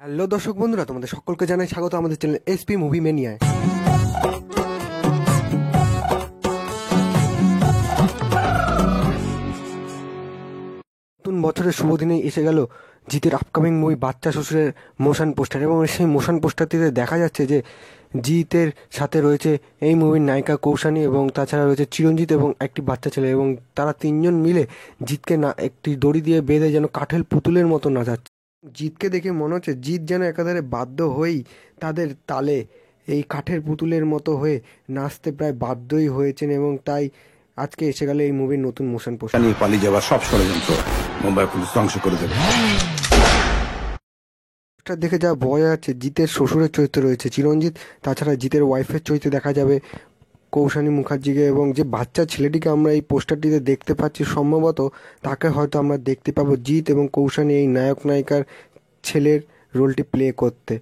Hello দর্শক বন্ধুরা, তোমাদের সকলকে জানাই স্বাগত আমাদের চ্যানেল এসপি মুভি ম্যানিয়ায়। নতুন বছরের শুভ দিনে এসে গেল জিতের আপকামিং মুভি বাচ্চা শ্বশুরের মোশন পোস্টার, এবং সেই মোশন পোস্টারটিতে দেখা যাচ্ছে যে জিতের সাথে রয়েছে এই মুভির নায়িকা কৌশানী, এবং তাছাড়া রয়েছে চিরঞ্জিত এবং একটি বাচ্চা ছেলে, এবং তারা তিনজন মিলে জিতকে একটি দড়ি দিয়ে বেঁধে যেন কাঠের পুতুলের মতো নাচাচ্ছে। জিতকে দেখে মনে হচ্ছে জিত যেন একাধারে বাধ্য হয়েই তাদের তালে এই কাঠের পুতুলের মতো হয়ে নাচতে প্রায় বাধ্যই হয়েছেন, এবং তাই আজকে এসে গেল এই মুভির নতুন মোশন পোস্টার। পালিয়ে যাওয়ার সব ষড়যন্ত্র মুম্বাই পুলিশ ধ্বংস করে দেবে। পোস্টার দেখে যা বোঝা যাচ্ছে, জিতের শ্বশুরের চরিত্রে রয়েছে চিরঞ্জিত, তাছাড়া জিতের ওয়াইফের চরিত্রে দেখা যাবে কৌশানী মুখার্জিকে, এবং যে বাচ্চা ছেলেটিকে আমরা এই পোস্টারটিতে দেখতে পাচ্ছি সম্ভবত তাকে হয়তো আমরা দেখতে পাবো জিৎ এবং কৌশানী এই নায়ক নায়িকার ছেলের রোলটি প্লে করতে,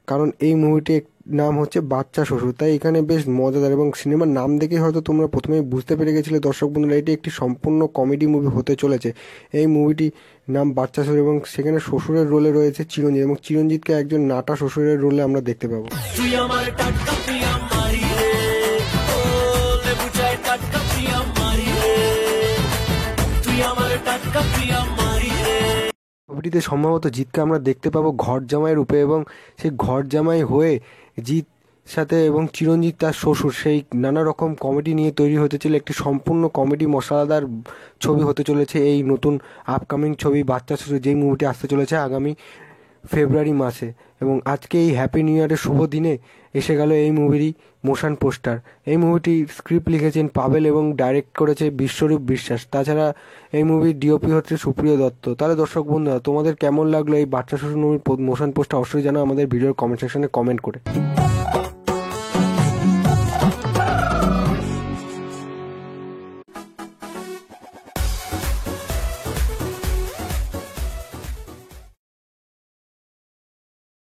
কারণ এই মুভিটির নাম হচ্ছে বাচ্চা শ্বশুর। তাই এখানে বেশ মজাদার, এবং সিনেমার নাম দেখে হয়তো তোমরা প্রথমেই বুঝতে পেরে গেছিলে দর্শক বন্ধুরা, এটি একটি সম্পূর্ণ কমেডি মুভি হতে চলেছে। এই মুভিটি নাম বাচ্চা শ্বশুর, এবং সেখানে শ্বশুরের রোলে রয়েছে চিরঞ্জিত, এবং চিরঞ্জিতকে একজন নাটা শ্বশুরের রোলে আমরা দেখতে পাবো। ছবিটিতে সম্ভবত জিতকে আমরা দেখতে পাবো ঘর জামাই রূপে, এবং সেই ঘর জামাই হয়ে জিৎ সাথে এবং চিরঞ্জিত তার শ্বশুর সেই নানা রকম কমেডি নিয়ে তৈরি হতে চলে একটি সম্পূর্ণ কমেডি মশলাদার ছবি হতে চলেছে এই নতুন আপকামিং ছবি বাচ্চা শ্বশুর, যেই মুভিটি আসতে চলেছে আগামী ফেব্রুয়ারি মাসে। এবং আজকে এই হ্যাপি নিউ ইয়ারের শুভ দিনে এসে গেল এই মুভিরই মোশন পোস্টার। এই মুভিটির স্ক্রিপ্ট লিখেছেন পাবেল এবং ডাইরেক্ট করেছে বিশ্বরূপ বিশ্বাস, তাছাড়া এই মুভির ডিওপি হচ্ছে সুপ্রিয় দত্ত। তাহলে দর্শক বন্ধুরা, তোমাদের কেমন লাগলো এই বাচ্চা শ্বশুর মুভির মোশন পোস্টার অবশ্যই জানাও আমাদের ভিডিওর কমেন্ট সেকশনে কমেন্ট করে।